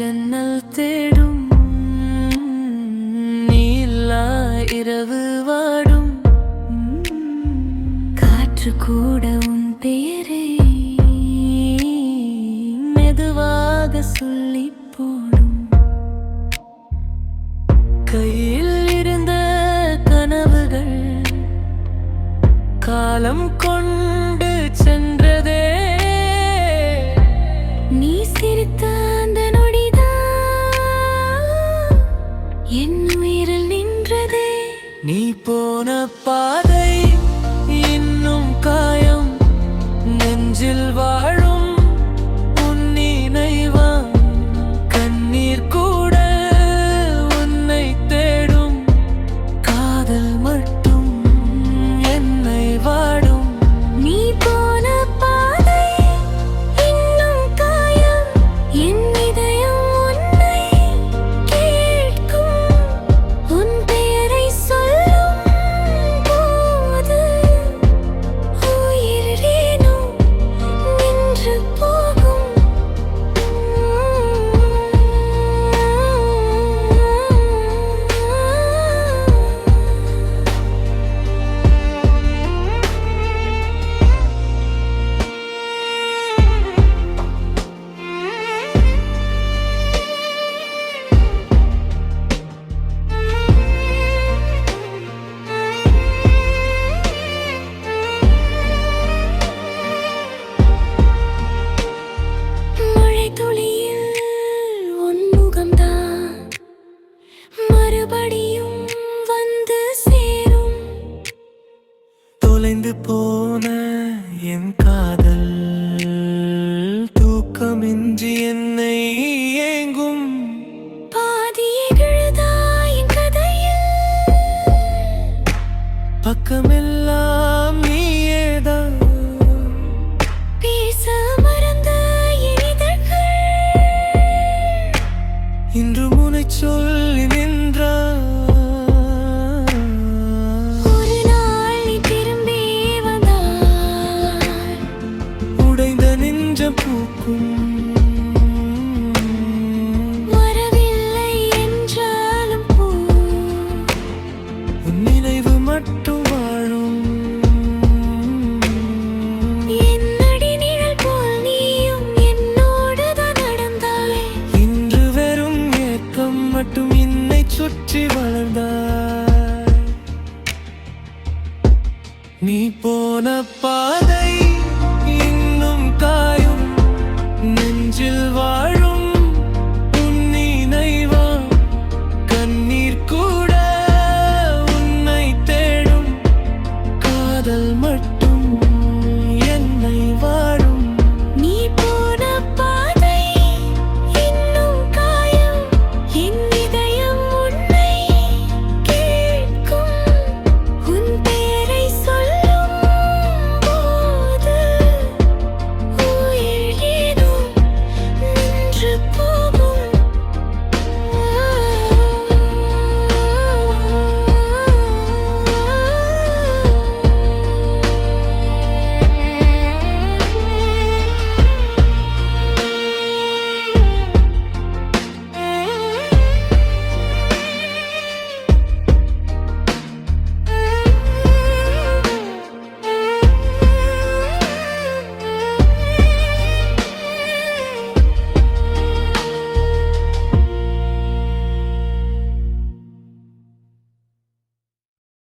ஜன்னல் தேடும் நீலா இரவு வாடும் காற்று கூட உன் பெயரை மெதுவாக சொல்லி போடும். கையில் இருந்த கனவுகள் காலம் கொண்டு சென்றதே. நீ சிரித்த அந்த நொடிதான் என் உயிரில் நின்றதே. நீ போன பாதை இன்னும் காயம் நெஞ்சில் வாழும் உன் நினைவாம். கண்ணீர் கூட உன்னை தேடும் காதல் மட்டும் என்னை வாடும். நீ போன பாதை இன்னும் காயம் என் இதயம் உன்னை கேட்கும். உன் பெயரை சொல்லும் போது உயிரேனோ நின்று போகும். மழைத்துளியில் உன் முகம்தான் மறுபடியும் வந்து சேரும். தொலைந்து போன என் காதல் தூக்கமின்றி என்னை ஏங்கும். பாதி எழுதா என் கதையில் பக்கமெல்லாம் நீயேதான். பேச மறந்த என் இதழ்கள் இன்று முனை சொல்